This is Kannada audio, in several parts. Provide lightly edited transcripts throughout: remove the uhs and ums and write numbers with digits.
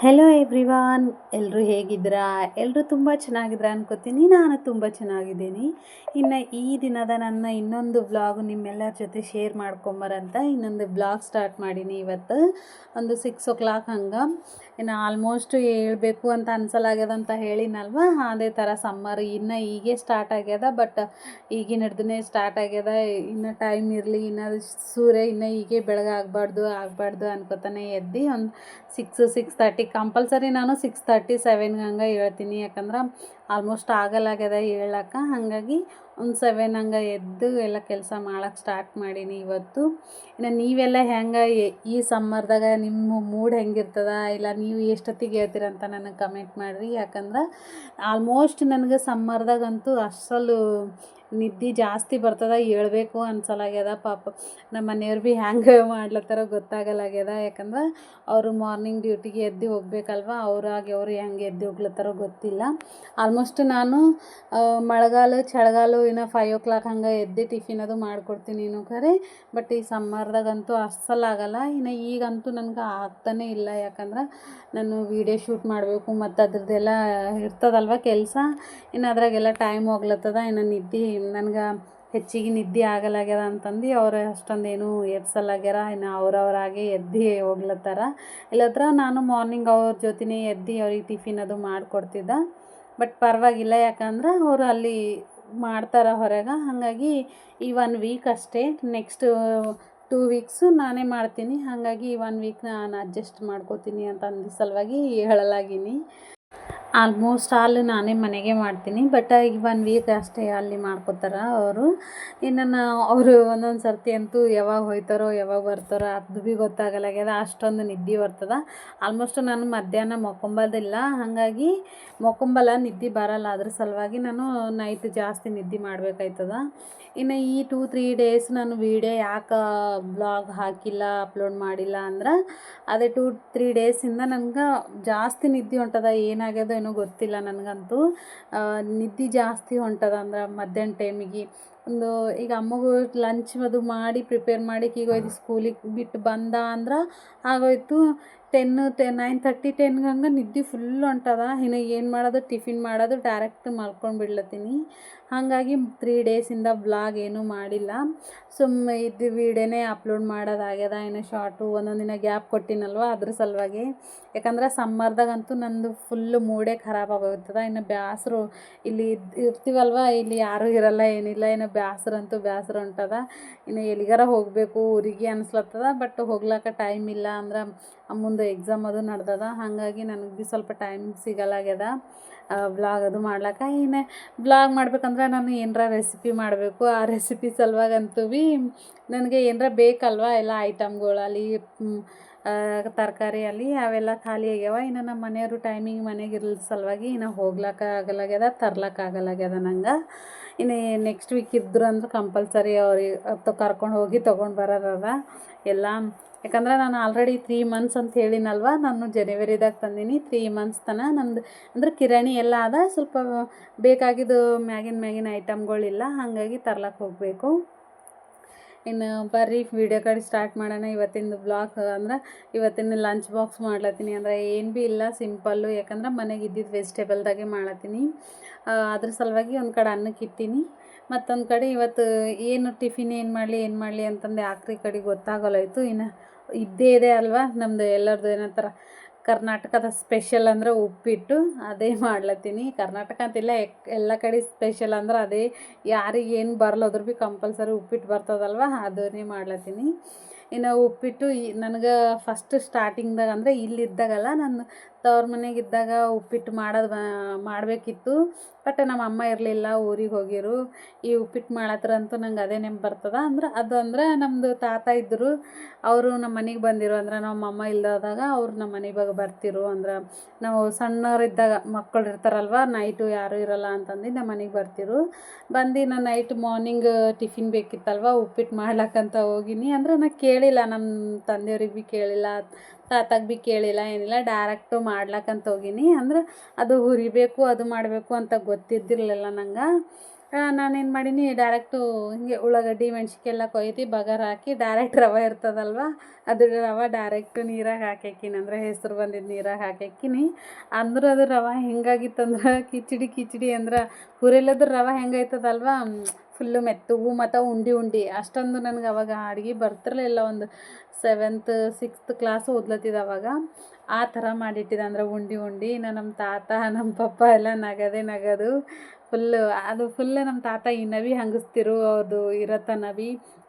ಹೆಲೋ ಎವ್ರಿವಾನ್, ಎಲ್ಲರೂ ಹೇಗಿದ್ದೀರಾ? ಎಲ್ಲರೂ ತುಂಬ ಚೆನ್ನಾಗಿದ್ದೀರಾ ಅನ್ಕೋತೀನಿ. ನಾನು ತುಂಬ ಚೆನ್ನಾಗಿದ್ದೀನಿ. ಇನ್ನು ಈ ದಿನದ ನನ್ನ ಇನ್ನೊಂದು ವ್ಲಾಗ್ ನಿಮ್ಮೆಲ್ಲರ ಜೊತೆ ಶೇರ್ ಮಾಡ್ಕೊಂಬರಂತ ಇನ್ನೊಂದು ವ್ಲಾಗ್ ಸ್ಟಾರ್ಟ್ ಮಾಡೀನಿ. ಇವತ್ತು ಒಂದು 6 o'clock ಹಂಗೆ. ಇನ್ನು ಆಲ್ಮೋಸ್ಟ್ ಹೇಳ್ಬೇಕು ಅಂತ ಅನ್ಸಲಾಗ್ಯದ ಅಂತ ಹೇಳಿನಲ್ವ, ಅದೇ ಥರ ಸಮ್ಮರ್ ಇನ್ನು ಈಗೇ ಸ್ಟಾರ್ಟ್ ಆಗ್ಯದ. ಬಟ್ ಈಗಿನ ಹಿಡ್ದೇ ಸ್ಟಾರ್ಟ್ ಆಗ್ಯದ. ಇನ್ನು ಟೈಮ್ ಇರಲಿ, ಇನ್ನು ಸೂರ್ಯ ಇನ್ನು ಹೀಗೆ ಆಗಬಾರ್ದು ಅನ್ಕೋತಾನೆ ಎದ್ದು ಒಂದು 6-6:30 ಕಂಪಲ್ಸರಿ ನಾನು 6:30-7 ಹಂಗೆ ಹೇಳ್ತೀನಿ. ಯಾಕಂದ್ರೆ ಆಲ್ಮೋಸ್ಟ್ ಆಗಲಾಗ್ಯದ ಹೇಳಕ್ಕೆ. ಹಾಗಾಗಿ ಒಂದು 7 ಹಂಗೆ ಎದ್ದು ಎಲ್ಲ ಕೆಲಸ ಮಾಡೋಕ್ಕೆ ಸ್ಟಾರ್ಟ್ ಮಾಡೀನಿ ಇವತ್ತು. ಇನ್ನು ನೀವೆಲ್ಲ ಹೆಂಗೆ ಈ ಸಮ್ಮರ್ದಾಗ ನಿಮ್ಮ ಮೂಡ್ ಹೆಂಗಿರ್ತದ, ಇಲ್ಲ ನೀವು ಎಷ್ಟೊತ್ತಿಗೆ ಹೇಳ್ತೀರಂತ ನನಗೆ ಕಮೆಂಟ್ ಮಾಡಿರಿ. ಯಾಕಂದ್ರೆ ಆಲ್ಮೋಸ್ಟ್ ನನಗೆ ಸಮ್ಮರ್ದಾಗಂತೂ ಅಸಲು ನಿದ್ದೆ ಜಾಸ್ತಿ ಬರ್ತದ, ಹೇಳ್ಬೇಕು ಅನ್ಸಲಾಗ್ಯದ. ಪಾಪ ನಮ್ಮ ಮನೆಯವ್ರು ಭೀ ಹೆಂಗೆ ಮಾಡ್ಲತ್ತಾರೋ ಗೊತ್ತಾಗಲಾಗ್ಯದ. ಯಾಕಂದ್ರೆ ಅವರು ಮಾರ್ನಿಂಗ್ ಡ್ಯೂಟಿಗೆ ಎದ್ದು ಹೋಗ್ಬೇಕಲ್ವ, ಅವ್ರು ಹೆಂಗೆ ಎದ್ದು ಹೋಗ್ಲತ್ತಾರೋ ಗೊತ್ತಿಲ್ಲ. ಆಲ್ಮೋಸ್ಟ್ ನಾನು ಮಳೆಗಾಲ ಚಳಿಗಾಲ ಇನ್ನು 5 o'clock ಹಂಗೆ ಎದ್ದು ಟಿಫಿನ್ ಅದು ಮಾಡಿಕೊಡ್ತೀನಿ ಖರೆ. ಬಟ್ ಈ ಸಮ್ಮರ್ದಾಗಂತೂ ಆಗಲ್ಲ. ಇನ್ನು ಈಗಂತೂ ನನಗೆ ಆಗ್ತಾನೇ ಇಲ್ಲ. ಯಾಕಂದ್ರೆ ನಾನು ವೀಡಿಯೋ ಶೂಟ್ ಮಾಡಬೇಕು ಮತ್ತು ಅದ್ರದ್ದೆಲ್ಲ ಇರ್ತದಲ್ವ ಕೆಲಸ. ಇನ್ನು ಅದ್ರಾಗೆಲ್ಲ ಟೈಮ್ ಹೋಗ್ಲತ್ತದ. ಇನ್ನು ನಿದ್ದೆ ನನಗೆ ಹೆಚ್ಚಿಗೆ ನಿದ್ದೆ ಆಗಲಾಗ್ಯದ ಅಂತಂದು ಅವ್ರು ಅಷ್ಟೊಂದೇನು ಎಬ್ಸಲಾಗ್ಯಾರ. ಇನ್ನು ಅವ್ರವರಾಗೆ ಎದ್ದು ಹೋಗ್ಲತ್ತಾರ. ಇಲ್ಲತ್ರ ನಾನು ಮಾರ್ನಿಂಗ್ ಅವ್ರ ಜೊತೆನೇ ಎದ್ದು ಅವ್ರಿಗೆ ಟಿಫಿನ್ ಅದು ಮಾಡಿಕೊಡ್ತಿದ್ದೆ. ಬಟ್ ಪರವಾಗಿಲ್ಲ, ಯಾಕಂದ್ರೆ ಅವರು ಅಲ್ಲಿ ಮಾಡ್ತಾರೆ ಹೊರಗೆ. ಹಾಗಾಗಿ ಈ 1 week ಅಷ್ಟೇ. ನೆಕ್ಸ್ಟ್ 2 weeks ನಾನೇ ಮಾಡ್ತೀನಿ. ಹಾಗಾಗಿ ಈ 1 week ನಾನು ಅಡ್ಜಸ್ಟ್ ಮಾಡ್ಕೋತೀನಿ ಅಂತ ಅಂದ ಸಲುವಾಗಿ ಹೇಳಲಾಗೀನಿ. ಆಲ್ಮೋಸ್ಟ್ ನಾನೇ ಮನೆಗೆ ಮಾಡ್ತೀನಿ. ಬಟ್ ಈಗ 1 week ಅಷ್ಟೇ ಅಲ್ಲಿ ಮಾಡ್ಕೋತಾರೆ ಅವರು. ಇನ್ನು ಅವರು ಒಂದೊಂದು ಸರ್ತಿ ಅಂತೂ ಯಾವಾಗ ಹೋಯ್ತಾರೋ ಯಾವಾಗ ಬರ್ತಾರೋ ಅದು ಭೀ ಗೊತ್ತಾಗಲಾಗ್ಯದ. ಅಷ್ಟೊಂದು ನಿದ್ದೆ ಬರ್ತದ. ಆಲ್ಮೋಸ್ಟ್ ನಾನು ಮಧ್ಯಾಹ್ನ ಮಲ್ಕೊಂಬೋದಿಲ್ಲ. ಹಾಗಾಗಿ ನಿದ್ದೆ ಬರಲ್ಲ. ಅದ್ರ ಸಲುವಾಗಿ ನಾನು ನೈಟ್ ಜಾಸ್ತಿ ನಿದ್ದೆ ಮಾಡಬೇಕಾಯ್ತದ. ಇನ್ನು ಈ 2-3 days ನಾನು ವೀಡಿಯೋ ಯಾಕೆ ಬ್ಲಾಗ್ ಹಾಕಿಲ್ಲ, ಅಪ್ಲೋಡ್ ಮಾಡಿಲ್ಲ ಅಂದ್ರೆ ಅದೇ 2-3 ಡೇಸಿಂದ ನನಗೆ ಜಾಸ್ತಿ ನಿದ್ದೆ ಹೊಂಟದ. ಏನಾಗ್ಯದೋ ಏನೋ ಗೊತ್ತಿಲ್ಲ ನನಗಂತೂ. ನಿದ್ದೆ ಜಾಸ್ತಿ ಹೊಂಟದ. ಅಂದ್ರೆ ಮಧ್ಯಾಹ್ನ ಟೈಮಿಗೆ ಈಗ ಅಮ್ಮಗೂ ಲಂಚ್ ಅದು ಮಾಡಿ ಪ್ರಿಪೇರ್ ಮಾಡಿ ಈಗ ಹೋಯ್ತು ಸ್ಕೂಲಿಗೆ ಬಿಟ್ಟು ಬಂದ ಅಂದ್ರೆ ಆಗೋಯ್ತು 9:30 10 ಹಂಗೆ ನಿದ್ದೆ ಫುಲ್ ಹೊಂಟದ. ಇನ್ನು ಏನು ಮಾಡೋದು, ಟಿಫಿನ್ ಮಾಡೋದು, ಡೈರೆಕ್ಟ್ ಮಲ್ಕೊಂಡು ಬಿಡ್ಲತ್ತೀನಿ. ಹಾಗಾಗಿ 3 ಡೇಸಿಂದ ವ್ಲಾಗ್ ಏನೂ ಮಾಡಿಲ್ಲ. ಸುಮ್ಮನೆ ಇದು ವೀಡಿಯೋನೇ ಅಪ್ಲೋಡ್ ಮಾಡೋದಾಗ್ಯದ. ಇನ್ನು ಶಾರ್ಟು ಒಂದೊಂದು ದಿನ ಗ್ಯಾಪ್ ಕೊಟ್ಟಿನಲ್ವ ಅದ್ರ ಸಲುವಾಗಿ. ಯಾಕಂದ್ರೆ ಸಮ್ಮರ್ದಾಗಂತೂ ನಂದು ಫುಲ್ಲು ಮೂಡೇ ಖರಾಬ್ ಆಗೋಗ್ತದೆ. ಇನ್ನು ಬೇಸರು ಇಲ್ಲಿ ಇರ್ತೀವಲ್ವ, ಇಲ್ಲಿ ಯಾರೂ ಇರಲ್ಲ ಏನಿಲ್ಲ. ಇನ್ನು ಬೇಸರ ಹೊಂಟದ. ಇನ್ನು ಎಲ್ಲಿಗಾರ ಹೋಗಬೇಕು ಊರಿಗೆ ಅನಿಸ್ಲತ್ತದ. ಬಟ್ ಹೋಗ್ಲಿಕ್ಕೆ ಟೈಮ್ ಇಲ್ಲ. ಅಂದ್ರೆ ಮುಂದೆ ಎಕ್ಸಾಮ್ ಅದು ನಡ್ದದ. ಹಾಗಾಗಿ ನನಗೆ ಭೀ ಸ್ವಲ್ಪ ಟೈಮ್ ಸಿಗಲಾಗ್ಯದ ವ್ಲಾಗ್ ಅದು ಮಾಡ್ಲಿಕ್ಕೆ. ಇನ್ನು ವ್ಲಾಗ್ ಮಾಡ್ಬೇಕಂದ್ರೆ ನಾನು ಏನರ ರೆಸಿಪಿ ಮಾಡಬೇಕು. ಆ ರೆಸಿಪಿ ಸಲುವಾಗಂತೂ ಭೀ ನನಗೆ ಏನರ ಬೇಕಲ್ವ, ಎಲ್ಲ ಐಟಮ್ಗಳಲ್ಲಿ ತರಕಾರಿ ಅವೆಲ್ಲ ಖಾಲಿ ಆಗ್ಯಾವ. ಇನ್ನು ನಮ್ಮ ಮನೆಯವರು ಟೈಮಿಂಗ್ ಮನೆಗೆ ಇರಲಿಲ್ಲ ಸಲುವಾಗಿ ಇನ್ನು ಹೋಗ್ಲಿಕ್ಕೆ ಆಗಲಾಗ್ಯದ, ತರ್ಲಿಕ್ಕೆ ಆಗಲಾಗ್ಯದ ನಂಗೆ. ಇನ್ನು ನೆಕ್ಸ್ಟ್ ವೀಕ್ ಇದ್ರು ಅಂದ್ರೆ ಕಂಪಲ್ಸರಿ ಅವ್ರಿಗೆ ಕರ್ಕೊಂಡು ಹೋಗಿ ತೊಗೊಂಡು ಬರೋರದ ಎಲ್ಲ. ಯಾಕಂದ್ರೆ ನಾನು ಆಲ್ರೆಡಿ 3 months ಅಂತ ಹೇಳಿನಲ್ವ, ನಾನು ಜನವರಿದಾಗ ತಂದೀನಿ. 3 months ತನಕ ನಂದು ಅಂದ್ರೆ ಕಿರಾಣಿ ಎಲ್ಲ ಅದ. ಸ್ವಲ್ಪ ಬೇಕಾಗಿದ್ದು ಮ್ಯಾಗಿನ ಐಟಮ್ಗಳಿಲ್ಲ. ಹಾಗಾಗಿ ತರ್ಲಿಕ್ಕೆ ಹೋಗಬೇಕು. ಇನ್ನು ಬರ್ರಿ ವಿಡಿಯೋ ಕಡೆ ಸ್ಟಾರ್ಟ್ ಮಾಡೋಣ. ಇವತ್ತಿನ ಬ್ಲಾಗ್ ಅಂದ್ರೆ ಇವತ್ತಿನ ಲಂಚ್ ಬಾಕ್ಸ್ ಮಾಡ್ಲತ್ತೀನಿ. ಅಂದರೆ ಏನು ಭೀ ಇಲ್ಲ, ಸಿಂಪಲ್ಲು. ಯಾಕಂದ್ರೆ ಮನೆಗೆ ಇದ್ದಿದ್ದು ವೆಜಿಟೇಬಲ್ದಾಗೆ ಮಾಡ್ಲತ್ತೀನಿ. ಅದ್ರ ಸಲುವಾಗಿ ಒಂದು ಕಡೆ ಅನ್ನಕ್ಕೆ ಇಟ್ಟೀನಿ. ಮತ್ತೊಂದು ಕಡೆ ಇವತ್ತು ಏನು ಟಿಫಿನ್ ಏನು ಮಾಡಲಿ ಅಂತಂದು ಆಕ್ರಿ ಕಡೆ ಗೊತ್ತಾಗಲ್ಲೋಯ್ತು. ಇನ್ನು ಇದ್ದೇ ಇದೆ ಅಲ್ವಾ ನಮ್ಮದು ಎಲ್ಲರದು ಏನಂತಾರೆ ಕರ್ನಾಟಕದ ಸ್ಪೆಷಲ್ ಅಂದರೆ ಉಪ್ಪಿಟ್ಟು. ಅದೇ ಮಾಡ್ಲತ್ತೀನಿ. ಕರ್ನಾಟಕ ಅಂತಿಲ್ಲ, ಎಲ್ಲ ಕಡೆ ಸ್ಪೆಷಲ್ ಅಂದ್ರೆ ಅದೇ. ಯಾರಿಗೆ ಏನು ಬರಲ್ಲೋದ್ರೂ ಭೀ ಕಂಪಲ್ಸರಿ ಉಪ್ಪಿಟ್ಟು ಬರ್ತದಲ್ವ, ಅದನ್ನೇ ಮಾಡ್ಲತ್ತೀನಿ. ಇನ್ನು ಉಪ್ಪಿಟ್ಟು ನನಗೆ ಫಸ್ಟ್ ಸ್ಟಾರ್ಟಿಂಗ್ದಾಗ ಅಂದರೆ ಇಲ್ಲಿದ್ದಾಗಲ್ಲ, ನಾನು ತವ್ರ ಮನೆಗಿದ್ದಾಗ ಉಪ್ಪಿಟ್ಟು ಮಾಡಬೇಕಿತ್ತು. ಬಟ್ ನಮ್ಮ ಅಮ್ಮ ಇರಲಿಲ್ಲ, ಊರಿಗೆ ಹೋಗಿರು. ಈ ಉಪ್ಪಿಟ್ಟು ಮಾಡತ್ರಂತೂ ನಂಗೆ ಅದೇ ನೆನಪು ಬರ್ತದ. ಅಂದ್ರೆ ನಮ್ಮದು ತಾತ ಇದ್ದರು, ಅವರು ನಮ್ಮ ಮನೆಗೆ ಬಂದಿರು. ಅಂದ್ರೆ ನಮ್ಮ ಅಮ್ಮ ಇಲ್ಲದಾಗ ಅವ್ರು ನಮ್ಮ ಮನೆಗೆ ಬರ್ತಿರು. ಅಂದ್ರೆ ನಾವು ಸಣ್ಣವರಿದ್ದಾಗ ಮಕ್ಕಳು ಇರ್ತಾರಲ್ವ, ನೈಟು ಯಾರೂ ಇರಲ್ಲ ಅಂತಂದು ನಮ್ಮ ಮನೆಗೆ ಬರ್ತಿರು. ಬಂದು ನಾನು ನೈಟ್ ಮಾರ್ನಿಂಗ್ ಟಿಫಿನ್ ಬೇಕಿತ್ತಲ್ವ, ಉಪ್ಪಿಟ್ಟು ಮಾಡ್ಲಕ್ಕಂತ ಹೋಗಿನಿ. ಅಂದ್ರೆ ನಾನು ಕೇಳಿಲ್ಲ, ನಮ್ಮ ತಂದೆಯವ್ರಿಗೆ ಭೀ ಕೇಳಿಲ್ಲ, ತಾತಾಗೆ ಭೀ ಕೇಳಿಲ್ಲ, ಏನಿಲ್ಲ, ಡೈರೆಕ್ಟು ಮಾಡ್ಲಕ್ಕಂತ ಹೋಗಿನಿ. ಅಂದ್ರೆ ಅದು ಹುರಿಬೇಕು, ಅದು ಮಾಡಬೇಕು ಅಂತ ಗೊತ್ತಿದ್ದಿರಲಿಲ್ಲ ನಂಗೆ. ನಾನೇನು ಮಾಡೀನಿ ಡೈರೆಕ್ಟು ಹಿಂಗೆ ಉಳ್ಳಾಗಡ್ಡಿ ಮೆಣ್ಸಿನ್ಕಾಯಿ ಎಲ್ಲ ಕೊಯ್ದು ಬಗಾರ್ ಹಾಕಿ ಡೈರೆಕ್ಟ್ ರವೆ ಇರ್ತದಲ್ವ ಅದು ರವೆ ಡೈರೆಕ್ಟ್ ನೀರಾಗ ಹಾಕ್ಯಾಕಿನಿ, ಅಂದರೆ ಹೆಸರು ಬಂದಿದ್ದು ನೀರಾಗ ಹಾಕ್ಯಾಕಿನಿ. ಅಂದ್ರೆ ಅದು ರವೆ ಹೆಂಗಾಗಿತ್ತಂದ್ರೆ ಕಿಚಡಿ ಅಂದ್ರೆ ಹುರಿಲದ್ರ ರವೆ ಹೆಂಗಾಯ್ತದಲ್ವ ಫುಲ್ಲು ಮೆತ್ತಗೂ ಮತ್ತು ಉಂಡೆ ಅಷ್ಟೊಂದು ನನಗೆ ಅವಾಗ ಅಡುಗೆ ಬರ್ತಿರಲಿಲ್ಲ. ಒಂದು 7th 6th ಕ್ಲಾಸ್ ಓದ್ಲತ್ತಿದ್ದೆ ಅವಾಗ. ಆ ಥರ ಮಾಡಿಟ್ಟಿದ್ದೆ, ಅಂದ್ರೆ ಉಂಡೆ ನಮ್ಮ ತಾತ ನಮ್ಮ ಪಪ್ಪ ಎಲ್ಲ ನಗೋದು ಫುಲ್ಲು ನಮ್ಮ ತಾತ ಈ ನವಿ ಹಂಗಿಸ್ತಿರು ಅದು ಇರತ್ತ ನವಿ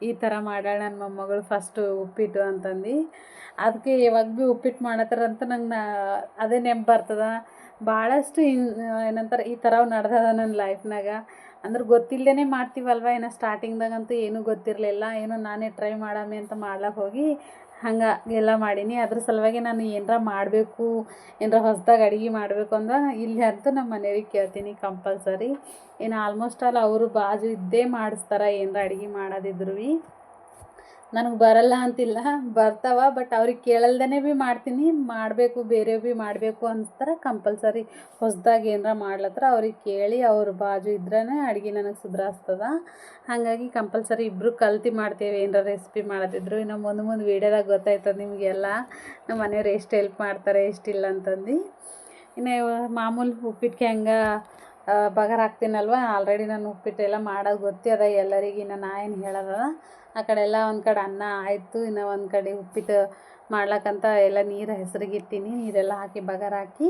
ಈ ಥರ ಮಾಡ್ಯಾಳ ನನ್ನ ಮೊಮ್ಮಗಳು ಫಸ್ಟು ಉಪ್ಪಿಟ್ಟು ಅಂತಂದು. ಅದಕ್ಕೆ ಯಾವಾಗ ಭೀ ಉಪ್ಪಿಟ್ಟು ಮಾಡತ್ತಾರಂತ ನಂಗೆ ಅದೇ ನೆನಪು ಬರ್ತದ. ಭಾಳಷ್ಟು ಏನಂತಾರೆ ಈ ಥರ ನಡೆದದ ನನ್ನ ಲೈಫ್ನಾಗ. ಅಂದ್ರೆ ಗೊತ್ತಿಲ್ಲದೇ ಮಾಡ್ತೀವಲ್ವ, ಏನೋ ಸ್ಟಾರ್ಟಿಂಗ್ದಾಗಂತೂ ಏನೂ ಗೊತ್ತಿರಲಿಲ್ಲ, ಏನೋ ನಾನೇ ಟ್ರೈ ಮಾಡಾಮಿ ಅಂತ ಮಾಡ್ಲಕ್ಕೆ ಹೋಗಿ ಹಂಗೆ ಎಲ್ಲ ಮಾಡೀನಿ. ಅದ್ರ ಸಲುವಾಗಿ ನಾನು ಏನರ ಮಾಡಬೇಕು, ಏನರ ಹೊಸ್ದಾಗಿ ಅಡುಗೆ ಮಾಡಬೇಕು ಅಂದ್ರೆ ಇಲ್ಲಿ ಅಂತೂ ನಮ್ಮ ಮನೆಯವ್ರಿಗೆ ಕೇಳ್ತೀನಿ ಕಂಪಲ್ಸರಿ. ಇನ್ನು ಆಲ್ಮೋಸ್ಟ್ ಆಲ್ ಅವರು ಬಾಜು ಇದ್ದೇ ಮಾಡಿಸ್ತಾರೆ ಏನರ ಅಡುಗೆ ಮಾಡೋದಿದ್ರು ಭೀ. ನನಗೆ ಬರಲ್ಲ ಅಂತಿಲ್ಲ, ಬರ್ತಾವ, ಬಟ್ ಅವ್ರಿಗೆ ಕೇಳಲ್ದೇ ಭೀ ಮಾಡ್ತೀನಿ. ಮಾಡಬೇಕು ಬೇರೆ ಭೀ ಮಾಡಬೇಕು ಅನಿಸ್ತಾರೆ ಕಂಪಲ್ಸರಿ. ಹೊಸ್ದಾಗಿ ಏನರ ಮಾಡ್ಲತ್ರ ಅವ್ರಿಗೆ ಕೇಳಿ ಅವ್ರ ಬಾಜು ಇದ್ರೇ ಅಡುಗೆ ನನಗೆ ಸುಧಾರಿಸ್ತದ. ಹಾಗಾಗಿ ಕಂಪಲ್ಸರಿ ಇಬ್ಬರು ಕಲ್ತು ಮಾಡ್ತೇವೆ ಏನರ ರೆಸಿಪಿ ಮಾಡೋದಿದ್ರು. ಇನ್ನು ಮುಂದೆ ವೀಡಿಯೋದಾಗ ಗೊತ್ತಾಯ್ತದೆ ನಿಮಗೆಲ್ಲ ನಮ್ಮ ಮನೆಯವ್ರು ಎಷ್ಟು ಹೆಲ್ಪ್ ಮಾಡ್ತಾರೆ ಎಷ್ಟಿಲ್ಲ ಅಂತಂದು. ಇನ್ನು ಮಾಮೂಲು ಉಪ್ಪಿಟ್ಟಿಗೆ ಹೆಂಗೆ ಬಗಾರ್ ಹಾಕ್ತೀನಲ್ವ, ಆಲ್ರೆಡಿ ನಾನು ಉಪ್ಪಿಟ್ಟೆಲ್ಲ ಮಾಡೋದು ಗೊತ್ತದ ಎಲ್ಲರಿಗೆ. ನಾ ಏನು ಹೇಳೋದ, ಆ ಕಡೆ ಎಲ್ಲ ಒಂದು ಕಡೆ ಅನ್ನ ಆಯಿತು, ಇನ್ನು ಒಂದು ಕಡೆ ಉಪ್ಪಿಟ್ಟು ಮಾಡ್ಲಕ್ಕಂತ ಎಲ್ಲ ನೀರು ಹೆಸರಿಗೆ ಇಟ್ಟಿನಿ, ನೀರೆಲ್ಲ ಹಾಕಿ ಬಗಾರ್ ಹಾಕಿ.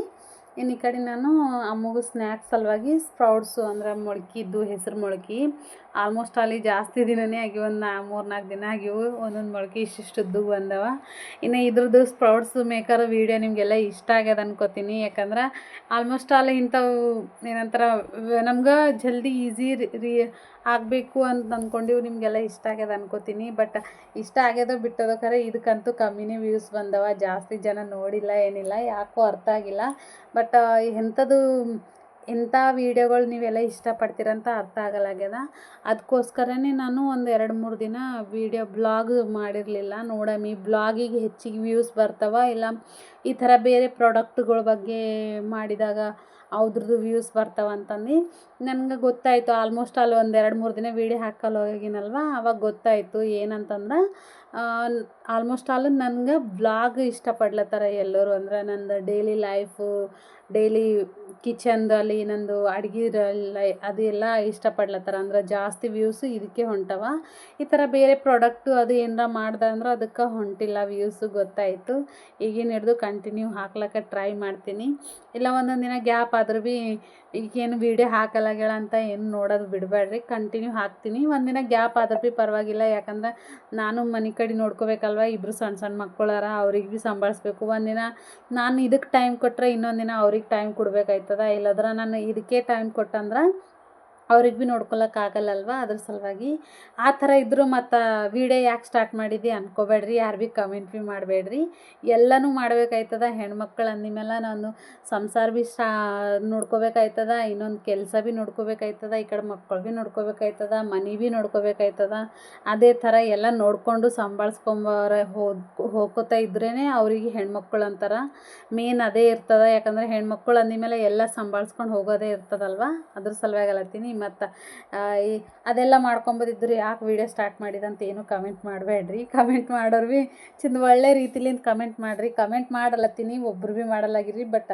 ಇನ್ನು ಈ ಕಡೆ ನಾನು ಅಮ್ಮಗೂ ಸ್ನ್ಯಾಕ್ಸ್ ಸಲುವಾಗಿ ಸ್ಪ್ರೌಟ್ಸು ಅಂದ್ರೆ ಮೊಳಕಿದ್ದು ಹೆಸರು ಮೊಳಕೆ ಆಲ್ಮೋಸ್ಟ್ ಅಲ್ಲಿ ಜಾಸ್ತಿ ದಿನವೇ ಆಗಿವೆ, ಒಂದು 3-4 ದಿನ ಆಗಿವು. ಒಂದೊಂದು ಮೊಳಕೆ ಇಷ್ಟಿಷ್ಟದ್ದು ಬಂದವ. ಇನ್ನು ಇದ್ರದ್ದು ಸ್ಪ್ರೌಟ್ಸ್ ಮೇಕರ್ ವೀಡಿಯೋ ನಿಮಗೆಲ್ಲ ಇಷ್ಟ ಆಗ್ಯದ ಅನ್ಕೋತೀನಿ. ಯಾಕಂದ್ರೆ ಆಲ್ಮೋಸ್ಟ್ ಆಲ್ ಇಂಥವು ಏನಂತಾರೆ ನಮ್ಗೆ ಜಲ್ದಿ ಈಸಿ ಆಗಬೇಕು ಅಂತ ಅಂದ್ಕೊಂಡಿವು. ನಿಮಗೆಲ್ಲ ಇಷ್ಟ ಆಗ್ಯದ ಅನ್ಕೋತೀನಿ. ಬಟ್ ಇಷ್ಟ ಆಗ್ಯದೋ ಬಿಟ್ಟದೋ ಖರೆ ಇದಕ್ಕಂತೂ ಕಮ್ಮಿನೇ ವ್ಯೂಸ್ ಬಂದವ, ಜಾಸ್ತಿ ಜನ ನೋಡಿಲ್ಲ ಏನಿಲ್ಲ, ಯಾಕೋ ಅರ್ಥ ಆಗಿಲ್ಲ. ಬಟ್ ಎಂಥ ವೀಡಿಯೋಗಳು ನೀವೆಲ್ಲ ಇಷ್ಟಪಡ್ತೀರಂತ ಅರ್ಥ ಆಗಲಾಗ್ಯದ. ಅದಕ್ಕೋಸ್ಕರನೇ ನಾನು ಒಂದು 2-3 ದಿನ ಬ್ಲಾಗ್ ಮಾಡಿರಲಿಲ್ಲ. ನೋಡಮಿ ಬ್ಲಾಗಿಗೆ ಹೆಚ್ಚಿಗೆ ವ್ಯೂಸ್ ಬರ್ತಾವ ಇಲ್ಲ ಈ ಥರ ಬೇರೆ ಪ್ರಾಡಕ್ಟ್ಗಳ ಬಗ್ಗೆ ಮಾಡಿದಾಗ ಅವ್ರದ್ದು ವ್ಯೂಸ್ ಬರ್ತಾವ ಅಂತಂದು ನನಗೆ ಗೊತ್ತಾಯಿತು. ಆಲ್ಮೋಸ್ಟ್ ಅಲ್ಲಿ ಒಂದು 2-3 ದಿನ ವೀಡಿಯೋ ಹಾಕಲ್ಲ ಹೋಗಿನಲ್ವ, ಆವಾಗ ಗೊತ್ತಾಯಿತು ಏನಂತಂದ್ರೆ ಆಲ್ಮೋಸ್ಟ್ ಆಲ್ ನನಗೆ ಬ್ಲಾಗ್ ಇಷ್ಟಪಡ್ಲತ್ತಾರ ಎಲ್ಲರೂ. ಅಂದ್ರೆ ನಂದು ಡೈಲಿ ಲೈಫು, ಡೈಲಿ ಕಿಚನ್ದಲ್ಲಿ ನಂದು ಅಡುಗೆ ಅದೆಲ್ಲ ಇಷ್ಟಪಡ್ಲತ್ತಾರ. ಅಂದ್ರೆ ಜಾಸ್ತಿ ವ್ಯೂಸು ಇದಕ್ಕೆ ಹೊಂಟವ. ಈ ಥರ ಬೇರೆ ಪ್ರಾಡಕ್ಟು ಅದು ಏನರ ಮಾಡ್ದೆ ಅಂದ್ರೆ ಅದಕ್ಕೆ ಹೊಂಟಿಲ್ಲ ವ್ಯೂಸು, ಗೊತ್ತಾಯಿತು. ಈಗೇನು ಹಿಡ್ದು ಕಂಟಿನ್ಯೂ ಹಾಕ್ಲಿಕ್ಕೆ ಟ್ರೈ ಮಾಡ್ತೀನಿ. ಇಲ್ಲ ಒಂದೊಂದು ದಿನ ಗ್ಯಾಪ್ ಆದ್ರೂ ಭೀ ಈಗೇನು ವೀಡಿಯೋ ಹಾಕಲಾಗ್ಯಾಳ ಅಂತ ಏನು ನೋಡೋದು ಬಿಡಬೇಡ್ರಿ, ಕಂಟಿನ್ಯೂ ಹಾಕ್ತೀನಿ. ಒಂದಿನ ಗ್ಯಾಪ್ ಆದ್ರೂ ಭೀ ಪರವಾಗಿಲ್ಲ, ಯಾಕಂದ್ರೆ ನಾನು ಮನೆ ಕಡೆ ನೋಡ್ಕೋಬೇಕಲ್ವ. ಇಬ್ಬರು ಸಣ್ಣ ಮಕ್ಕಳಾರ, ಅವ್ರಿಗೆ ಭೀ ಸಂಭಾಳಿಸ್ಬೇಕು. ಒಂದಿನ ನಾನು ಇದಕ್ಕೆ ಟೈಮ್ ಕೊಟ್ಟರೆ ಇನ್ನೊಂದು ದಿನ ಅವ್ರಿಗೆ ಟೈಮ್ ಕೊಡಬೇಕಾಯ್ತದ. ಇಲ್ಲದ್ರೆ ನಾನು ಇದಕ್ಕೆ ಟೈಮ್ ಕೊಟ್ಟಂದ್ರೆ ಅವ್ರಿಗೆ ಭೀ ನೋಡ್ಕೊಳಕ್ಕಾಗಲ್ಲಲ್ವ. ಅದ್ರ ಸಲುವಾಗಿ ಆ ಥರ ಇದ್ದರೂ ಮತ್ತು ವೀಡಿಯೋ ಯಾಕೆ ಸ್ಟಾರ್ಟ್ ಮಾಡಿದ್ದೆ ಅನ್ಕೋಬೇಡ್ರಿ, ಯಾರು ಭೀ ಕಮೆಂಟ್ ಭೀ ಮಾಡಬೇಡ್ರಿ. ಎಲ್ಲನೂ ಮಾಡಬೇಕಾಯ್ತದ. ಹೆಣ್ಮಕ್ಳು ಅಂದಮೇಲೆ ನಾನು ಸಂಸಾರ ಭೀ ನೋಡ್ಕೋಬೇಕಾಯ್ತದ, ಇನ್ನೊಂದು ಕೆಲಸ ಭೀ ನೋಡ್ಕೋಬೇಕಾಯ್ತದ, ಈ ಕಡೆ ಮಕ್ಕಳು ಭೀ ನೋಡ್ಕೋಬೇಕಾಯ್ತದ, ಮನೆ ಭೀ ನೋಡ್ಕೋಬೇಕಾಯ್ತದ. ಅದೇ ಥರ ಎಲ್ಲ ನೋಡಿಕೊಂಡು ಹೋಗ್ಕೋತಾ ಇದ್ರೇ ಅವರಿಗೆ ಹೆಣ್ಮಕ್ಳು ಅಂತಾರೆ. ಮೇನ್ ಅದೇ ಇರ್ತದ. ಯಾಕಂದರೆ ಹೆಣ್ಮಕ್ಳು ಅಂದಮೇಲೆ ಎಲ್ಲ ಸಂಭಾಳಿಸ್ಕೊಂಡು ಹೋಗೋದೇ ಇರ್ತದಲ್ವ. ಅದ್ರ ಸಲುವಾಗಿ ಅಲತ್ತೀನಿ. ಮತ್ತು ಅದೆಲ್ಲ ಮಾಡ್ಕೊಂಬೋದಿದ್ರು ಯಾಕೆ ವೀಡಿಯೋ ಸ್ಟಾರ್ಟ್ ಮಾಡಿದಂತ ಏನು ಕಮೆಂಟ್ ಮಾಡಬೇಡ್ರಿ. ಕಮೆಂಟ್ ಮಾಡೋರು ಭೀ ಒಳ್ಳೆ ರೀತಿಲಿಂದ ಕಮೆಂಟ್ ಮಾಡಿರಿ. ಕಮೆಂಟ್ ಮಾಡಲತ್ತೀನಿ, ಒಬ್ರು ಭೀ ಮಾಡಲಾಗಿರಿ. ಬಟ್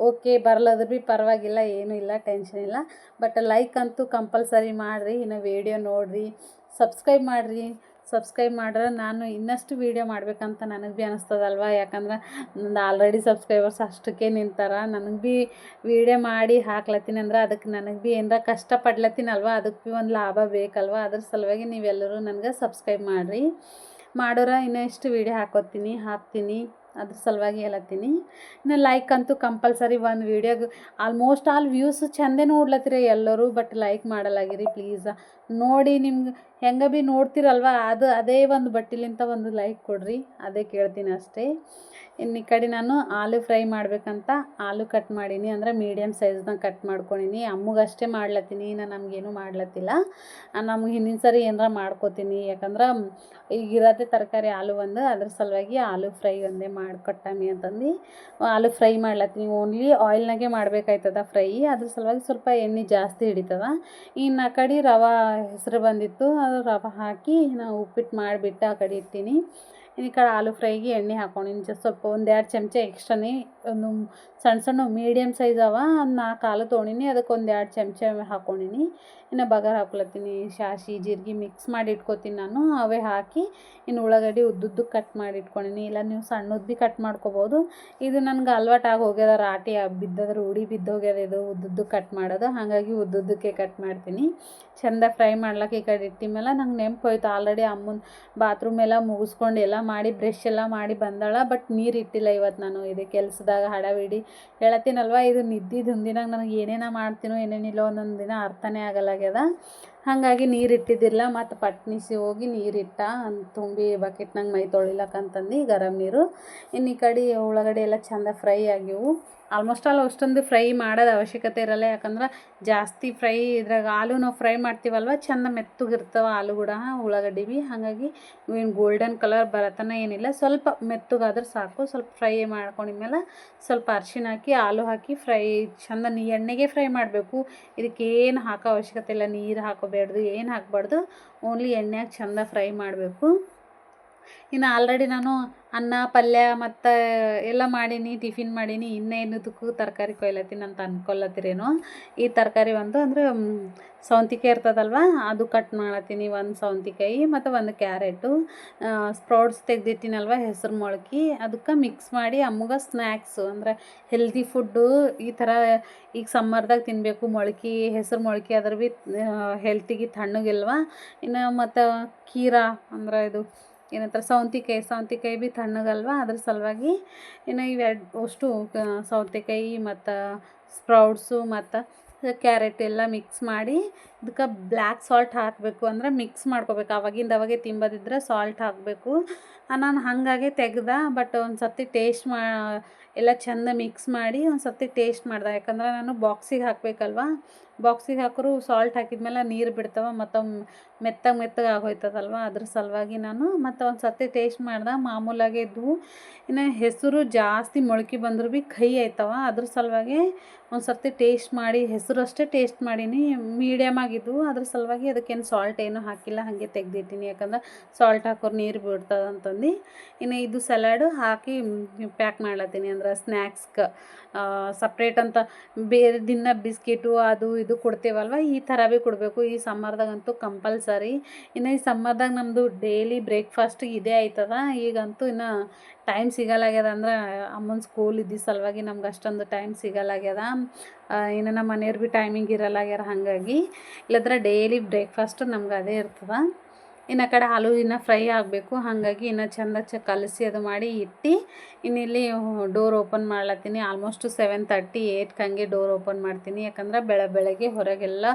ಓಕೆ, ಬರಲಾದ್ರೂ ಭೀ ಪರವಾಗಿಲ್ಲ, ಏನೂ ಇಲ್ಲ, ಟೆನ್ಷನ್ ಇಲ್ಲ. ಬಟ್ ಲೈಕ್ ಅಂತೂ ಕಂಪಲ್ಸರಿ ಮಾಡಿರಿ. ಇನ್ನು ವೀಡಿಯೋ ನೋಡಿರಿ, ಸಬ್ಸ್ಕ್ರೈಬ್ ಮಾಡ್ರೆ ನಾನು ಇನ್ನಷ್ಟು ವೀಡಿಯೋ ಮಾಡಬೇಕಂತ ನನಗೆ ಭೀ ಅನ್ನಿಸ್ತದಲ್ವ. ಯಾಕಂದ್ರೆ ನಂದು ಆಲ್ರೆಡಿ ಸಬ್ಸ್ಕ್ರೈಬರ್ಸ್ ಅಷ್ಟಕ್ಕೆ ನಿಂತಾರೆ. ನನಗೆ ಭೀ ವೀಡಿಯೋ ಮಾಡಿ ಹಾಕ್ಲತ್ತೀನಿ ಅಂದ್ರೆ ಅದಕ್ಕೆ ನನಗೆ ಭೀ ಏನರ ಕಷ್ಟಪಡ್ಲತ್ತೀನಲ್ವ, ಅದಕ್ಕೆ ಭೀ ಒಂದು ಲಾಭ ಬೇಕಲ್ವ. ಅದ್ರ ಸಲುವಾಗಿ ನೀವೆಲ್ಲರೂ ನನಗೆ ಸಬ್ಸ್ಕ್ರೈಬ್ ಮಾಡಿರಿ. ಮಾಡೋರ ಇನ್ನಷ್ಟು ವೀಡಿಯೋ ಹಾಕ್ತೀನಿ, ಅದ್ರ ಸಲುವಾಗಿ ಹೇಳತ್ತೀನಿ. ಇನ್ನು ಲೈಕ್ ಅಂತೂ ಕಂಪಲ್ಸರಿ. ಒಂದು ವೀಡಿಯೋಗೆ ಆಲ್ಮೋಸ್ಟ್ ಆಲ್ ವ್ಯೂಸ್ ಚಂದೇ ನೋಡ್ಲತ್ತೀರಿ ಎಲ್ಲರೂ, ಬಟ್ ಲೈಕ್ ಮಾಡಲಾಗಿರಿ ಪ್ಲೀಸ್. ನೋಡಿ ನಿಮ್ಗೆ ಹೆಂಗೆ ಭೀ ನೋಡ್ತಿರಲ್ವ ಅದು ಅದೇ ಒಂದು ಬಟ್ಟಿಲಿಂತ ಒಂದು ಲೈಕ್ ಕೊಡ್ರಿ, ಅದೇ ಕೇಳ್ತೀನಿ ಅಷ್ಟೇ. ಇನ್ನು ಈ ಕಡೆ ನಾನು ಆಲೂ ಫ್ರೈ ಮಾಡ್ಬೇಕಂತ ಆಲೂ ಕಟ್ ಮಾಡೀನಿ, ಅಂದರೆ ಮೀಡಿಯಮ್ ಸೈಜ್ನಾಗ ಕಟ್ ಮಾಡ್ಕೊಂಡೀನಿ. ಅಮ್ಮಗೆ ಅಷ್ಟೇ ಮಾಡ್ಲತ್ತೀನಿ, ನಾನು ನಮಗೇನು ಮಾಡ್ಲತ್ತಿಲ್ಲ. ನಮ್ಗೆ ಹಿಂದಿನ ಸರಿ ಏನಾರ ಮಾಡ್ಕೋತೀನಿ, ಯಾಕಂದ್ರೆ ಈಗ ಇರತ್ತೆ ತರಕಾರಿ ಆಲೂ ಒಂದು, ಅದ್ರ ಸಲುವಾಗಿ ಆಲೂ ಫ್ರೈ ಒಂದೇ ಮಾಡಿಕೊಟ್ಟಾಮಿ ಅಂತಂದು ಆಲೂ ಫ್ರೈ ಮಾಡ್ಲತ್ತೀನಿ. ಓನ್ಲಿ ಆಯಿಲ್ನಾಗೆ ಮಾಡ್ಬೇಕಾಯ್ತದ ಫ್ರೈ, ಅದ್ರ ಸಲುವಾಗಿ ಸ್ವಲ್ಪ ಎಣ್ಣೆ ಜಾಸ್ತಿ ಹಿಡಿತದ. ಇನ್ನು ಆ ಕಡೆ ರವೆ ಹೆಸರು ಬಂದಿತ್ತು, ಅದು ರವೆ ಹಾಕಿ ನಾವು ಉಪ್ಪಿಟ್ಟು ಮಾಡಿಬಿಟ್ಟು ಆ ಕಡೆ ಇಟ್ಟೀನಿ. ಈ ಕಡೆ ಆಲೂ ಫ್ರೈಗೆ ಎಣ್ಣೆ ಹಾಕ್ಕೊಂಡಿನಿ, ಜಸ್ಟ್ ಸ್ವಲ್ಪ 1-2 ಚಮಚ ಎಕ್ಸ್ಟ್ರಾನೇ, ಒಂದು ಸಣ್ಣ ಸಣ್ಣ ಮೀಡಿಯಮ್ ಸೈಜ್ ಅವ, ಒಂದು 4 ಆಲೂ ತೊಗೊಂಡಿನಿ, ಅದಕ್ಕೆ 1-2 ಚಮಚ ಹಾಕ್ಕೊಂಡಿನಿ. ಇನ್ನು ಬಗಾರ್ ಹಾಕ್ಲತ್ತೀನಿ, ಸಾಸಿವೆ ಜೀರಿಗೆ ಮಿಕ್ಸ್ ಮಾಡಿ ಇಟ್ಕೊತೀನಿ ನಾನು, ಅವೇ ಹಾಕಿ ಇನ್ನು ಉಳ್ಳಾಗಡ್ಡಿ ಉದ್ದುದ್ದಕ್ಕೆ ಕಟ್ ಮಾಡಿ ಇಟ್ಕೊಂಡಿನಿ. ಇಲ್ಲ ನೀವು ಸಣ್ಣದು ಭೀ ಕಟ್ ಮಾಡ್ಕೊಬೋದು. ಇದು ನನಗೆ ಅಲವಾಟು ಆಗಿ ಹೋಗ್ಯದ, ರಾಟಿ ಬಿದ್ದದ, ರೂಢಿ ಬಿದ್ದೋಗ್ಯದ ಇದು ಉದ್ದುದ್ದಕ್ಕೆ ಕಟ್ ಮಾಡೋದು, ಹಾಗಾಗಿ ಉದ್ದುದ್ದಕ್ಕೆ ಕಟ್ ಮಾಡ್ತೀನಿ. ಚೆಂದ ಫ್ರೈ ಮಾಡ್ಲಿಕ್ಕೆ ಈ ಕಡೆ ಇಟ್ಟ ಮೇಲೆ ನಂಗೆ ನೆನಪು ಹೋಯ್ತು, ಆಲ್ರೆಡಿ ಅಮ್ಮನ ಬಾತ್ರೂಮ್ ಎಲ್ಲ ಮುಗಿಸ್ಕೊಂಡು ಎಲ್ಲ ಮಾಡಿ ಬ್ರಷ್ ಎಲ್ಲ ಮಾಡಿ ಬಂದಾಳ, ಬಟ್ ನೀರು ಇಟ್ಟಿಲ್ಲ ಇವತ್ತು ನಾನು. ಇದು ಕೆಲಸದಾಗ ಹಡವಿಡಿ ಹೇಳತ್ತೀನಲ್ವ, ಇದು ನಿದ್ದಿದ್ದು ಹಿಂದಿನಾಗ ನನಗೆ ಏನೇನೋ ಮಾಡ್ತೀನೋ ಏನೇನಿಲ್ಲ ಒಂದೊಂದು ದಿನ ಅರ್ಥನೇ ಆಗಲಾಗ್ಯದ. ಹಾಗಾಗಿ ನೀರು ಇಟ್ಟಿದ್ದಿಲ್ಲ, ಮತ್ತು ಪಟ್ನಿಸಿ ಹೋಗಿ ನೀರಿಟ್ಟ ತುಂಬಿ ಬಕೆಟ್ನಾಗ ಮೈ ತೊಳಿಲಕ್ಕಂತಂದು ಗರಂ ನೀರು. ಇನ್ನು ಈ ಕಡೆ ಉಳ್ಳಾಗಡ್ಡಿ ಎಲ್ಲ ಚೆಂದ ಫ್ರೈ ಆಗಿವು. ಆಲ್ಮೋಸ್ಟ್ ಆಲ್ ಅಷ್ಟೊಂದು ಫ್ರೈ ಮಾಡೋದು ಅವಶ್ಯಕತೆ ಇರಲ್ಲ, ಯಾಕಂದ್ರೆ ಜಾಸ್ತಿ ಫ್ರೈ ಇದ್ರಾಗ ಆಲೂ ನಾವು ಫ್ರೈ ಮಾಡ್ತೀವಲ್ವ, ಚೆಂದ ಮೆತ್ತಗಿರ್ತವೆ ಆಲೂ ಕೂಡ ಉಳ್ಳಾಗಡ್ಡಿ ಭೀ. ಹಾಗಾಗಿ ಏನು ಗೋಲ್ಡನ್ ಕಲರ್ ಬರತನ ಏನಿಲ್ಲ, ಸ್ವಲ್ಪ ಮೆತ್ತಗಾದ್ರೆ ಸಾಕು. ಸ್ವಲ್ಪ ಫ್ರೈ ಮಾಡ್ಕೊಂಡಿದ್ಮೇಲೆ ಸ್ವಲ್ಪ ಅರಿಶಿಣ ಹಾಕಿ ಆಲೂ ಹಾಕಿ ಫ್ರೈ ಚೆಂದ ಎಣ್ಣೆಗೆ ಫ್ರೈ ಮಾಡಬೇಕು. ಇದಕ್ಕೇನು ಹಾಕೋ ಅವಶ್ಯಕತೆ ಇಲ್ಲ, ನೀರು ಹಾಕೋಬೇಡ್ದು, ಏನು ಹಾಕಬಾರ್ದು, ಓನ್ಲಿ ಎಣ್ಣೆಯಾಗ ಚೆಂದ ಫ್ರೈ ಮಾಡಬೇಕು. ಇನ್ನು ಆಲ್ರೆಡಿ ನಾನು ಅನ್ನ ಪಲ್ಯ ಮತ್ತು ಎಲ್ಲ ಮಾಡೀನಿ, ಟಿಫಿನ್ ಮಾಡೀನಿ. ಇನ್ನೇನದಕ್ಕೂ ತರಕಾರಿ ಕೊಯ್ಲತ್ತೀನಿ ಅಂತ ಅಂದ್ಕೊಳತ್ತೀರೇನೋ. ಈ ತರಕಾರಿ ಒಂದು ಅಂದರೆ ಸೌಂತಿಕಾಯಿ ಇರ್ತದಲ್ವ, ಅದು ಕಟ್ ಮಾಡತ್ತೀನಿ. ಒಂದು ಸೌಂತಿಕಾಯಿ ಮತ್ತು ಒಂದು ಕ್ಯಾರೆಟು, ಸ್ಪ್ರೌಟ್ಸ್ ತೆಗ್ದಿಟ್ಟಿನಲ್ವ ಹೆಸರು ಮೊಳಕೆ, ಅದಕ್ಕೆ ಮಿಕ್ಸ್ ಮಾಡಿ ಅಮ್ಮಗೆ ಸ್ನ್ಯಾಕ್ಸು ಅಂದರೆ ಹೆಲ್ದಿ ಫುಡ್ಡು ಈ ಥರ ಈಗ ಸಮ್ಮರ್ದಾಗ ತಿನ್ನಬೇಕು. ಮೊಳಕೆ ಹೆಸರು ಮೊಳಕೆ ಅದ್ರ ಭೀ ಹೆಲ್ತಿಗೆ ತಣ್ಣಗಿಲ್ವ. ಇನ್ನು ಮತ್ತು ಕೀರಾ ಅಂದ್ರೆ ಇದು ಏನಂತಾರೆ ಸೌಂತಿಕಾಯಿ ಭೀ ತಣ್ಣಗಲ್ವ, ಅದ್ರ ಸಲುವಾಗಿ ಇನ್ನು ಇವೆರಡು ಅಷ್ಟು ಸೌತೆಕಾಯಿ ಮತ್ತು ಸ್ಪ್ರೌಟ್ಸು ಮತ್ತು ಕ್ಯಾರೆಟ್ ಎಲ್ಲ ಮಿಕ್ಸ್ ಮಾಡಿ ಇದಕ್ಕೆ ಬ್ಲ್ಯಾಕ್ ಸಾಲ್ಟ್ ಹಾಕಬೇಕು, ಅಂದರೆ ಮಿಕ್ಸ್ ಮಾಡ್ಕೋಬೇಕು. ಅವಾಗೆ ತಿಂಬೋದಿದ್ರೆ ಸಾಲ್ಟ್ ಹಾಕಬೇಕು. ನಾನು ಹಾಗಾಗಿ ತೆಗ್ದೆ, ಬಟ್ ಒಂದು ಸರ್ತಿ ಟೇಸ್ಟ್ ಎಲ್ಲ ಚೆಂದ ಮಿಕ್ಸ್ ಮಾಡಿ ಒಂದು ಸರ್ತಿ ಟೇಸ್ಟ್ ಮಾಡ್ದೆ, ಯಾಕಂದ್ರೆ ನಾನು ಬಾಕ್ಸಿಗೆ ಹಾಕಬೇಕಲ್ವ. ಬಾಕ್ಸಿಗೆ ಹಾಕಿದ್ರು ಸಾಲ್ಟ್ ಹಾಕಿದ್ಮೇಲೆ ನೀರು ಬಿಡ್ತಾವೆ, ಮತ್ತು ಮೆತ್ತಗೆ ಆಗೋಯ್ತದಲ್ವ, ಅದ್ರ ಸಲುವಾಗಿ ನಾನು ಮತ್ತು ಒಂದು ಸರ್ತಿ ಟೇಸ್ಟ್ ಮಾಡ್ದೆ. ಮಾಮೂಲಾಗೆ ಇದ್ವು. ಇನ್ನು ಹೆಸರು ಜಾಸ್ತಿ ಮೊಳಕೆ ಬಂದರೂ ಭೀ ಕಹಿ ಆಯ್ತವ, ಅದ್ರ ಸಲುವಾಗಿ ಒಂದು ಸರ್ತಿ ಟೇಸ್ಟ್ ಮಾಡಿ, ಹೆಸರು ಅಷ್ಟೇ ಟೇಸ್ಟ್ ಮಾಡೀನಿ, ಮೀಡಿಯಮ್ ಆಗಿದ್ವು. ಅದ್ರ ಸಲುವಾಗಿ ಅದಕ್ಕೇನು ಸಾಲ್ಟ್ ಏನೂ ಹಾಕಿಲ್ಲ, ಹಾಗೆ ತೆಗ್ದಿಟ್ಟಿನಿ, ಯಾಕಂದ್ರೆ ಸಾಲ್ಟ್ ಹಾಕೋರು ನೀರು ಬಿಡ್ತದೆ ಅಂತಂದು. ಇನ್ನು ಇದು ಸಲಾಡು ಹಾಕಿ ಪ್ಯಾಕ್ ಮಾಡ್ಲತ್ತೀನಿ, ಅಂದ್ರೆ ಸ್ನ್ಯಾಕ್ಸ್ಗೆ ಸಪ್ರೇಟ್ ಅಂತ ಬೇರೆ ದಿನ ಬಿಸ್ಕಿಟು ಅದು ಇದು ಕೊಡ್ತೇವಲ್ವ, ಈ ಥರ ಭೀ ಕೊಡಬೇಕು. ಈ ಸಮ್ಮರ್ದಾಗಂತೂ ಕಂಪಲ್ಸರಿ. ಇನ್ನು ಈ ಸಮ್ಮರ್ದಾಗ ನಮ್ಮದು ಡೈಲಿ ಬ್ರೇಕ್ಫಾಸ್ಟ್ ಇದೇ ಆಯ್ತದ. ಈಗಂತೂ ಇನ್ನು ಟೈಮ್ ಸಿಗಲಾಗ್ಯದ, ಅಂದ್ರೆ ಅಮ್ಮನ ಸ್ಕೂಲ್ ಇದ್ದ ಸಲುವಾಗಿ ನಮ್ಗೆ ಅಷ್ಟೊಂದು ಟೈಮ್ ಸಿಗಲಾಗ್ಯದ. ಇನ್ನು ನಮ್ಮ ಮನೆಯವ್ರು ಭೀ ಟೈಮಿಂಗ್ ಇರಲಾಗ್ಯಾರ, ಹಾಗಾಗಿ ಇಲ್ಲದ್ರೆ ಡೈಲಿ ಬ್ರೇಕ್ಫಾಸ್ಟ್ ನಮ್ಗೆ ಅದೇ ಇರ್ತದೆ. ಇನ್ನು ಆ ಕಡೆ ಆಲೂ ಇನ್ನೂ ಫ್ರೈ ಆಗಬೇಕು, ಹಾಗಾಗಿ ಇನ್ನೂ ಚೆಂದ ಕಲಸಿ ಅದು ಮಾಡಿ ಇಟ್ಟು ಇನ್ನಿಲ್ಲಿ ಡೋರ್ ಓಪನ್ ಮಾಡ್ಲತ್ತೀನಿ. ಆಲ್ಮೋಸ್ಟ್ 7:30 8 ಹಂಗೆ ಡೋರ್ ಓಪನ್ ಮಾಡ್ತೀನಿ, ಯಾಕಂದ್ರೆ ಬೆಳಗ್ಗೆ ಹೊರಗೆಲ್ಲ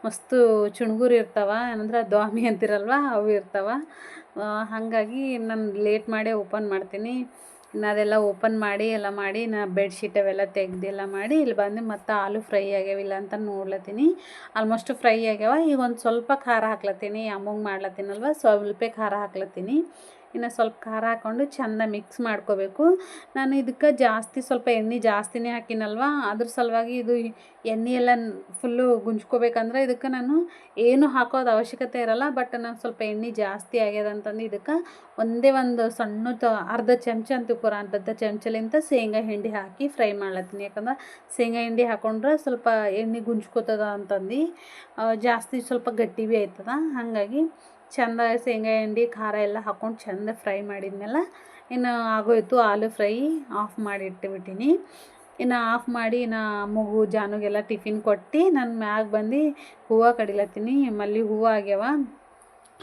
ಮಸ್ತು ಚುಣ್ಗುರು ಇರ್ತಾವೆ, ಏನಂದ್ರೆ ದ್ವಾಮಿ ಅಂತಿರಲ್ವ, ಅವು ಇರ್ತಾವೆ. ಹಾಗಾಗಿ ನಾನು ಲೇಟ್ ಮಾಡೇ ಓಪನ್ ಮಾಡ್ತೀನಿ. ಇನ್ನು ಅದೆಲ್ಲ ಓಪನ್ ಮಾಡಿ ಎಲ್ಲ ಮಾಡಿ ನಾ ಬೆಡ್ಶೀಟ್ ಅವೆಲ್ಲ ತೆಗ್ದು ಎಲ್ಲ ಮಾಡಿ ಇಲ್ಲಿ ಬಂದು ಮತ್ತು ಆಲೂ ಫ್ರೈ ಆಗ್ಯಾವಿಲ್ಲ ಅಂತ ನೋಡ್ಲತ್ತೀನಿ. ಆಲ್ಮೋಸ್ಟ್ ಫ್ರೈ ಆಗ್ಯಾವ. ಈಗ ಒಂದು ಸ್ವಲ್ಪ ಖಾರ ಹಾಕ್ಲತ್ತೀನಿ, ಅಮ್ಮಂಗೆ ಮಾಡ್ಲತ್ತೀನಲ್ವ, ಸ್ವಲ್ಪ ಖಾರ ಹಾಕ್ಲತ್ತೀನಿ. ಇನ್ನು ಸ್ವಲ್ಪ ಖಾರ ಹಾಕ್ಕೊಂಡು ಚೆಂದ ಮಿಕ್ಸ್ ಮಾಡ್ಕೋಬೇಕು. ನಾನು ಇದಕ್ಕೆ ಜಾಸ್ತಿ ಸ್ವಲ್ಪ ಎಣ್ಣೆ ಜಾಸ್ತಿನೇ ಹಾಕಿನಲ್ವ, ಅದ್ರ ಸಲುವಾಗಿ ಇದು ಎಣ್ಣೆ ಎಲ್ಲ ಫುಲ್ಲು ಗುಂಜ್ಕೋಬೇಕಂದ್ರೆ ಇದಕ್ಕೆ ನಾನು ಏನು ಹಾಕೋದು ಅವಶ್ಯಕತೆ ಇರಲ್ಲ. ಬಟ್ ನಾನು ಸ್ವಲ್ಪ ಎಣ್ಣೆ ಜಾಸ್ತಿ ಆಗ್ಯದ ಅಂತಂದು ಇದಕ್ಕೆ ಒಂದೇ ಒಂದು ಸಣ್ಣದು ಅರ್ಧ ಚಮಚ ಅಂತ ಅರ್ಧ ಚಮಚಲಿಂತ ಶೇಂಗಾ ಹಿಂಡಿ ಹಾಕಿ ಫ್ರೈ ಮಾಡ್ಲತ್ತೀನಿ. ಯಾಕಂದ್ರೆ ಶೇಂಗಾ ಹಿಂಡಿ ಹಾಕೊಂಡ್ರೆ ಸ್ವಲ್ಪ ಎಣ್ಣೆ ಗುಂಜ್ಕೋತದ ಅಂತಂದು, ಜಾಸ್ತಿ ಸ್ವಲ್ಪ ಗಟ್ಟಿ ಭೀ ಆಯ್ತದ. ಹಾಗಾಗಿ ಚೆಂದ ಶೇಂಗಾ ಹಿಂಡಿ ಖಾರ ಎಲ್ಲ ಹಾಕ್ಕೊಂಡು ಚೆಂದ ಫ್ರೈ ಮಾಡಿದ್ಮೇಲೆ ಇನ್ನು ಆಗೋಯ್ತು ಆಲೂ ಫ್ರೈ. ಆಫ್ ಮಾಡಿ ಇಟ್ಟುಬಿಟ್ಟಿನಿ. ಇನ್ನು ಆಫ್ ಮಾಡಿ ಇನ್ನು ಮಗು ಜಾನುಗೆಲ್ಲ ಟಿಫಿನ್ ಕೊಟ್ಟು ನಾನು ಮ್ಯಾಗ ಬಂದು ಹೂವು ಕಡಿಲತ್ತೀನಿ. ಮಲ್ಲಿ ಹೂವು ಆಗ್ಯಾವ,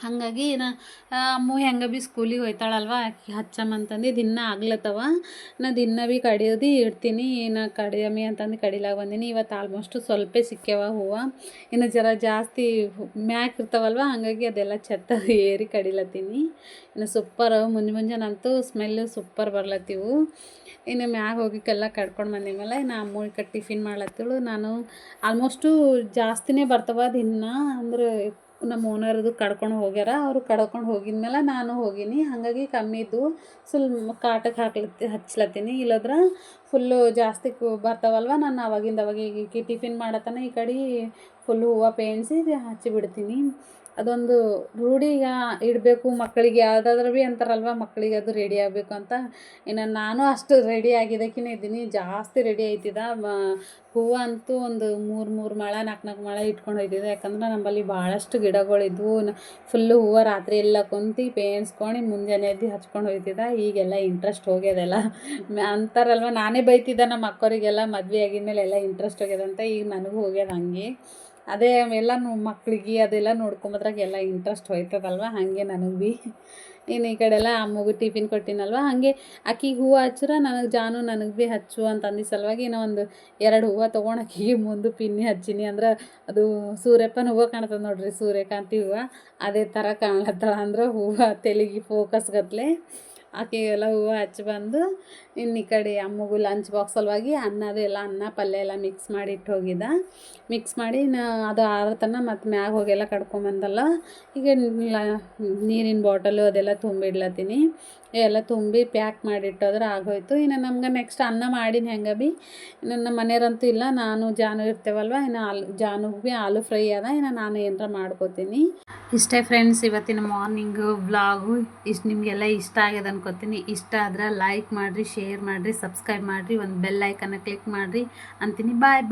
ಹಾಗಾಗಿ ಅಮ್ಮು ಹೆಂಗೆ ಭೀ ಸ್ಕೂಲಿಗೆ ಹೋಯ್ತಾಳಲ್ವ ಆಕಿ ಹಚ್ಚಮ್ಮಂತಂದು ದಿನ ಆಗ್ಲತ್ತವ ನಾ ದಿನ ಭೀ ಕಡಿಯೋದು ಇಡ್ತೀನಿ. ನಾ ಕಡಿಯಮ್ಮಿ ಅಂತಂದು ಕಡಿಲಾಗ ಬಂದೀನಿ. ಇವತ್ತು ಆಲ್ಮೋಸ್ಟ್ ಸ್ವಲ್ಪ ಸಿಕ್ಕ್ಯಾವ ಹೂವು, ಇನ್ನು ಜರ ಜಾಸ್ತಿ ಮ್ಯಾಕ್ ಇರ್ತಾವಲ್ವ, ಹಾಗಾಗಿ ಅದೆಲ್ಲ ಛತ್ತ ಏರಿ ಕಡಿಲತ್ತೀನಿ. ಇನ್ನು ಸೂಪರ್ ಮುಂಜಾನಂತೂ ಸ್ಮೆಲ್ಲು ಸೂಪರ್ ಬರ್ಲತ್ತಿವು. ಇನ್ನು ಮ್ಯಾಗ ಹೋಗಿಕ್ಕೆಲ್ಲ ಕಡ್ಕೊಂಡು ಬಂದಿದ್ಮೇಲೆ ಇನ್ನು ಅಮ್ಮು ಟಿಫಿನ್ ಮಾಡ್ಲತ್ತಿಳು. ನಾನು ಆಲ್ಮೋಸ್ಟು ಜಾಸ್ತಿನೇ ಬರ್ತವ ದಿನ, ಅಂದ್ರೆ ನಮ್ಮ ಓನರ್ದು ಕಡ್ಕೊಂಡು ಹೋಗ್ಯಾರ. ಅವರು ಕಡ್ಕೊಂಡು ಹೋಗಿದ್ಮೇಲೆ ನಾನು ಹೋಗೀನಿ, ಹಾಗಾಗಿ ಕಮ್ಮಿ ಇದ್ದು ಸ್ವಲ್ಪ ಕಾಟಕ್ಕೆ ಹಚ್ಲತ್ತೀನಿ. ಇಲ್ಲದ್ರೆ ಫುಲ್ಲು ಜಾಸ್ತಿ ಬರ್ತಾವಲ್ವ, ನಾನು ಅವಾಗ ಈಗ ಟಿಫಿನ್ ಮಾಡತ್ತನ ಈ ಕಡೆ ಫುಲ್ಲು ಹೂವು ಪೇಣಿಸಿ ಹಚ್ಚಿಬಿಡ್ತೀನಿ. ಅದೊಂದು ರೂಢಿಗೆ ಇಡಬೇಕು ಮಕ್ಕಳಿಗೆ. ಯಾವುದಾದ್ರೂ ಭೀ ಅಂತಾರಲ್ವ ಮಕ್ಕಳಿಗೆ ಅದು ರೆಡಿ ಆಗಬೇಕು ಅಂತ. ಇನ್ನು ನಾನು ಅಷ್ಟು ರೆಡಿ ಆಗಿದ್ದಕ್ಕಿನೇ ಇದ್ದೀನಿ, ಜಾಸ್ತಿ ರೆಡಿ ಆಯ್ತಿದ್ದ. ಹೂವು ಅಂತೂ ಒಂದು 3 ಮೊಳ 4 ಮೊಳ ಇಟ್ಕೊಂಡು ಹೋಯ್ತಿದ್ದೆ. ಯಾಕಂದ್ರೆ ನಮ್ಮಲ್ಲಿ ಭಾಳಷ್ಟು ಗಿಡಗಳಿದ್ವು. ಫುಲ್ಲು ಹೂವು ರಾತ್ರಿ ಎಲ್ಲ ಕುಂತು ಪೇಣಿಸ್ಕೊಂಡು ಮುಂಜಾನೆ ಎದ್ದು ಹಚ್ಕೊಂಡು ಹೋಯ್ತಿದ್ದ. ಈಗೆಲ್ಲ ಇಂಟ್ರೆಸ್ಟ್ ಹೋಗ್ಯದೆಲ್ಲ ಅಂತಾರಲ್ವ, ನಾನೇ ಬೈತಿದ್ದೆ ನಮ್ಮ ಅಕ್ಕವರಿಗೆಲ್ಲ ಮದುವೆ ಆಗಿದ್ಮೇಲೆ ಎಲ್ಲ ಇಂಟ್ರೆಸ್ಟ್ ಹೋಗ್ಯದಂತ. ಈಗ ನನಗೂ ಹೋಗ್ಯದ ಹಂಗೆ. ಅದೇ ಎಲ್ಲ ಮಕ್ಳಿಗೆ ಅದೆಲ್ಲ ನೋಡ್ಕೊಂಬದ್ರಾಗ ಎಲ್ಲ ಇಂಟ್ರೆಸ್ಟ್ ಹೋಯ್ತದಲ್ವ, ಹಾಗೆ ನನಗೆ ಭೀ. ಇನ್ನು ಈ ಕಡೆ ಎಲ್ಲ ಅಮ್ಮಗೂ ಟಿಫಿನ್ ಕೊಟ್ಟಿನಲ್ವ, ಹಾಗೆ ಆಕಿಗೆ ಹೂವು ಹಚ್ಚಿರ ನನಗೆ ಭೀ ಹಚ್ಚು ಅಂತಂದು ಸಲುವಾಗಿ ಇನ್ನೂ ಒಂದು 2 ಹೂವು ತೊಗೊಂಡು ಆಕಿಗೆ ಮುಂದೆ ಪಿನ್ನಿ ಹಚ್ಚೀನಿ. ಅಂದ್ರೆ ಅದು ಸೂರ್ಯಪ್ಪನ ಹೂವು ಕಾಣ್ತದೆ ನೋಡ್ರಿ, ಸೂರ್ಯಕಾಂತಿ ಹೂವು ಅದೇ ಥರ ಕಾಣ್ಲತ್ತಳ. ಅಂದ್ರೆ ಹೂವು ತೆಲಿಗೆ ಫೋಕಸ್ ಗತ್ಲೆ ಆಕೆಗೆಲ್ಲ ಹೂವು ಹಚ್ಚಿ ಬಂದು ಇನ್ನು ಈ ಕಡೆ ಅಮ್ಮಗೂ ಲಂಚ್ ಬಾಕ್ಸ್ ಸಲುವಾಗಿ ಅನ್ನ ಪಲ್ಯ ಎಲ್ಲ ಮಿಕ್ಸ್ ಮಾಡಿ ಇಟ್ಟು ಹೋಗಿದ್ದ. ಮಿಕ್ಸ್ ಮಾಡಿ ಅದು ಆರತನ ಮತ್ತು ಮ್ಯಾಗ ಹೋಗೆಲ್ಲ ಕಡ್ಕೊಂಬಂದಲ್ಲ. ಈಗ ನೀರಿನ ಬಾಟಲು ಅದೆಲ್ಲ ತುಂಬಿಡ್ಲತ್ತೀನಿ. ಎಲ್ಲ ತುಂಬಿ ಪ್ಯಾಕ್ ಮಾಡಿಟ್ಟೋದ್ರೆ ಆಗೋಯ್ತು. ಇನ್ನು ನಮ್ಗೆ ನೆಕ್ಸ್ಟ್ ಅನ್ನ ಮಾಡೀನಿ ಹೆಂಗೆ ಭೀ. ಇನ್ನು ನಮ್ಮ ಮನೆಯವ್ರಂತೂ ಇಲ್ಲ, ನಾನು ಜಾನು ಇರ್ತೇವಲ್ವ. ಇನ್ನು ಜಾನುಗೆ ಭೀ ಆಲೂ ಫ್ರೈ ಅದ, ಇನ್ನು ನಾನು ಏನರ ಮಾಡ್ಕೋತೀನಿ. ಇಷ್ಟೇ ಫ್ರೆಂಡ್ಸ್ ಇವತ್ತಿನ ಮಾರ್ನಿಂಗು ವ್ಲಾಗು. ನಿಮಗೆಲ್ಲ ಇಷ್ಟ ಆಗಿದೆ ಅನ್ಕೋತೀನಿ. ಇಷ್ಟ ಆದ್ರೆ ಲೈಕ್ ಮಾಡಿರಿ, ಶೇರ್ ಮಾಡಿರಿ, ಸಬ್ಸ್ಕ್ರೈಬ್ ಮಾಡಿರಿ, ಒಂದು ಬೆಲ್ ಐಕನ್ನ ಕ್ಲಿಕ್ ಮಾಡಿರಿ ಅಂತೀನಿ. ಬಾಯ್.